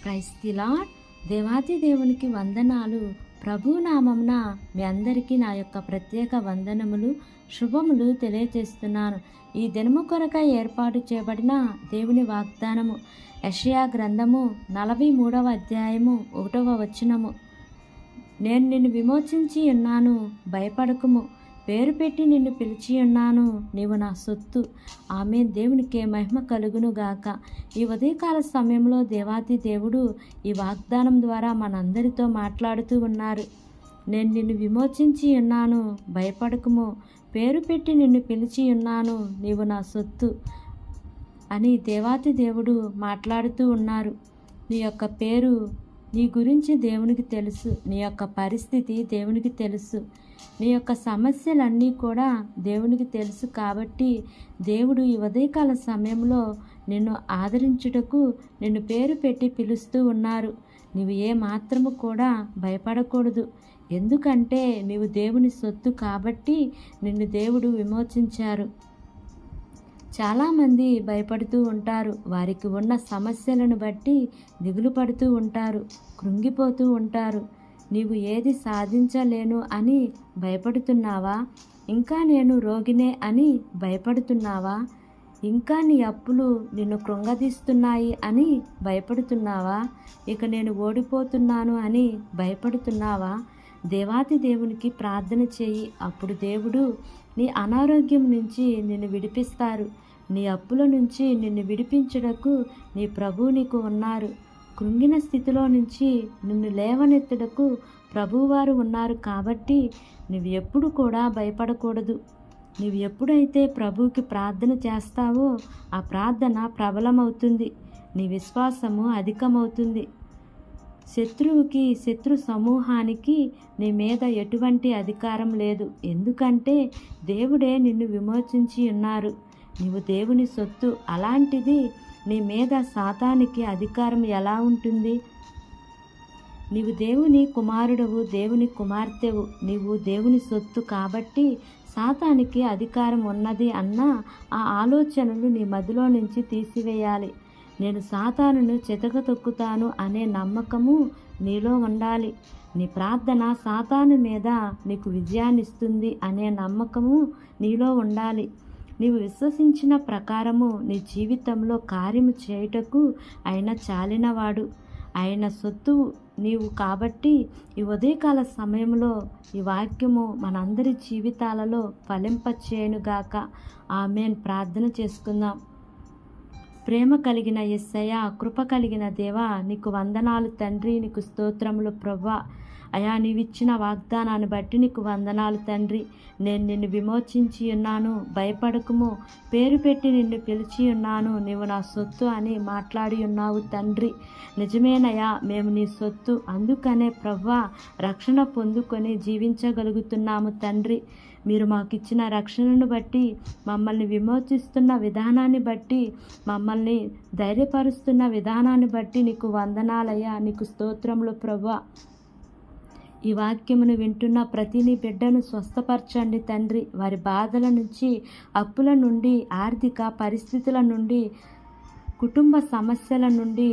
Praise the lord. దేవాతి దేవునికి వందనాలు. ప్రభు నామమున మీ అందరికీ నా యొక్క ప్రత్యేక వందనములు, శుభములు తెలియజేస్తున్నాను. ఈ దినము కొరకై ఏర్పాటు చేయబడిన దేవుని వాగ్దానము యెషయా గ్రంథము 43వ అధ్యాయము 1వ వచనము. నేను నిన్ను విమోచించి ఉన్నాను, భయపడకుము. పేరు పెట్టి నిన్ను పిలిచి ఉన్నాను, నీవు నా సొత్తు. ఆమె దేవునికే మహిమ కలుగును గాక. ఈ ఉదయకాల సమయంలో దేవాతి దేవుడు ఈ వాగ్దానం ద్వారా మనందరితో మాట్లాడుతూ ఉన్నారు. నేను నిన్ను విమోచించి ఉన్నాను, భయపడకుము. పేరు పెట్టి నిన్ను పిలిచి ఉన్నాను, నీవు నా సొత్తు అని దేవాతి దేవుడు మాట్లాడుతూ ఉన్నారు. నీ యొక్క పేరు, నీ గురించి దేవునికి తెలుసు. నీ యొక్క పరిస్థితి దేవునికి తెలుసు. నీ యొక్క సమస్యలన్నీ కూడా దేవునికి తెలుసు. కాబట్టి దేవుడు ఈ ఉదయకాల సమయంలో నిన్ను ఆదరించుటకు నిన్ను పేరు పెట్టి పిలుస్తూ ఉన్నారు. నీవు ఏ మాత్రము కూడా భయపడకూడదు. ఎందుకంటే నీవు దేవుని సొత్తు కాబట్టి నిన్ను దేవుడు విమోచించారు. చాలామంది భయపడుతూ ఉంటారు. వారికి ఉన్న సమస్యలను బట్టి దిగులు పడుతూ ఉంటారు, కృంగిపోతూ ఉంటారు. నీవు ఏది సాధించలేను అని భయపడుతున్నావా? ఇంకా నేను రోగినే అని భయపడుతున్నావా? ఇంకా నీ అప్పులు నిన్ను కృంగదీస్తున్నాయి అని భయపడుతున్నావా? ఇక నేను ఓడిపోతున్నాను అని భయపడుతున్నావా? దేవాతి దేవునికి ప్రార్థన చేయి. అప్పుడు దేవుడు నీ అనారోగ్యం నుంచి నిన్ను విడిపిస్తారు. నీ అప్పుల నుంచి నిన్ను విడిపించుటకు నీ ప్రభువు నీకు ఉన్నారు. కృంగిన స్థితిలో నుంచి నిన్ను లేవనెత్తుటకు ప్రభువారు ఉన్నారు. కాబట్టి నువ్వు ఎప్పుడు కూడా భయపడకూడదు. నువ్వు ఎప్పుడైతే ప్రభువుకి ప్రార్థన చేస్తావో ఆ ప్రార్థన ప్రబలమవుతుంది, నీ విశ్వాసము అధికమవుతుంది. శత్రువుకి, శత్రు సమూహానికి నీ మీద ఎటువంటి అధికారం లేదు. ఎందుకంటే దేవుడే నిన్ను విమోచించి ఉన్నారు. నీవు దేవుని సొత్తు. అలాంటిది నీ మీద సాతానికి అధికారం ఎలా ఉంటుంది? నీవు దేవుని కుమారుడవు, దేవుని కుమార్తెవు. నీవు దేవుని సొత్తు కాబట్టి సాతానికి అధికారం ఉన్నది అన్న ఆ ఆలోచనలు నీ మదిలో నుంచి తీసివేయాలి. నేను సాతానును చితకతొక్కుతాను అనే నమ్మకము నీలో ఉండాలి. నీ ప్రార్థన సాతాను మీద నీకు విజయాన్నిస్తుంది అనే నమ్మకము నీలో ఉండాలి. నీవు విశ్వసించిన ప్రకారము నీ జీవితంలో కార్యము చేయుటకు ఆయన చాలినవాడు. ఆయన సొత్తు నీవు కాబట్టి ఈ ఉదయకాల సమయంలో ఈ వాక్యము మనందరి జీవితాలలో ఫలింపచేయునుగాక. ఆమేన్. ప్రార్థన చేసుకుందాం. ప్రేమ కలిగిన యేసయ్యా, కృప కలిగిన దేవా, నీకు వందనాలు తండ్రి. నీకు స్తోత్రములు ప్రభువా. అయా, నీవిచ్చిన వాగ్దానాన్ని బట్టి నీకు వందనాలు తండ్రి. నేను నిన్ను విమోచించి ఉన్నాను, భయపడకుము. పేరు పెట్టి నిన్ను పిలిచి ఉన్నాను, నీవు నా సొత్తు అని మాట్లాడి ఉన్నావు తండ్రి. నిజమేనయ్యా, మేము నీ సొత్తు. అందుకనే ప్రభువా రక్షణ పొందుకొని జీవించగలుగుతున్నాము తండ్రి. మీరు మాకు ఇచ్చిన రక్షణను బట్టి, మమ్మల్ని విమోచిస్తున్న విధానాన్ని బట్టి, మమ్మల్ని ధైర్యపరుస్తున్న విధానాన్ని బట్టి నీకు వందనాలయ్యా. నీకు స్తోత్రములు ప్రభువా. ఈ వాక్యమును వింటున్న ప్రతి నీ బిడ్డను స్వస్థపరచండి తండ్రి. వారి బాధల నుంచి, అప్పుల నుండి, ఆర్థిక పరిస్థితుల నుండి, కుటుంబ సమస్యల నుండి,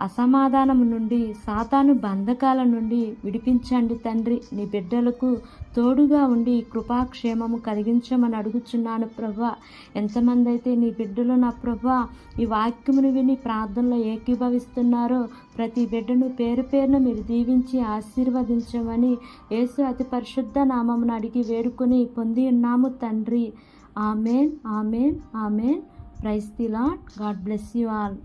అసమాధానం నుండి, సాతాను బంధకాల నుండి విడిపించండి తండ్రి. నీ బిడ్డలకు తోడుగా ఉండి కృపాక్షేమము కలిగించమని అడుగుచున్నాను ప్రభువా. ఎంతమంది అయితే నీ బిడ్డలు నా ప్రభువా ఈ వాక్యమును విని ప్రార్థనలో ఏకీభవిస్తున్నారో ప్రతి బిడ్డను పేరు పేరున మీరు దీవించి ఆశీర్వదించమని యేసు అతి పరిశుద్ధ నామమును అడిగి వేడుకొని పొంది ఉన్నాము తండ్రి. Amen, amen, amen. Praise the lord. God bless you all.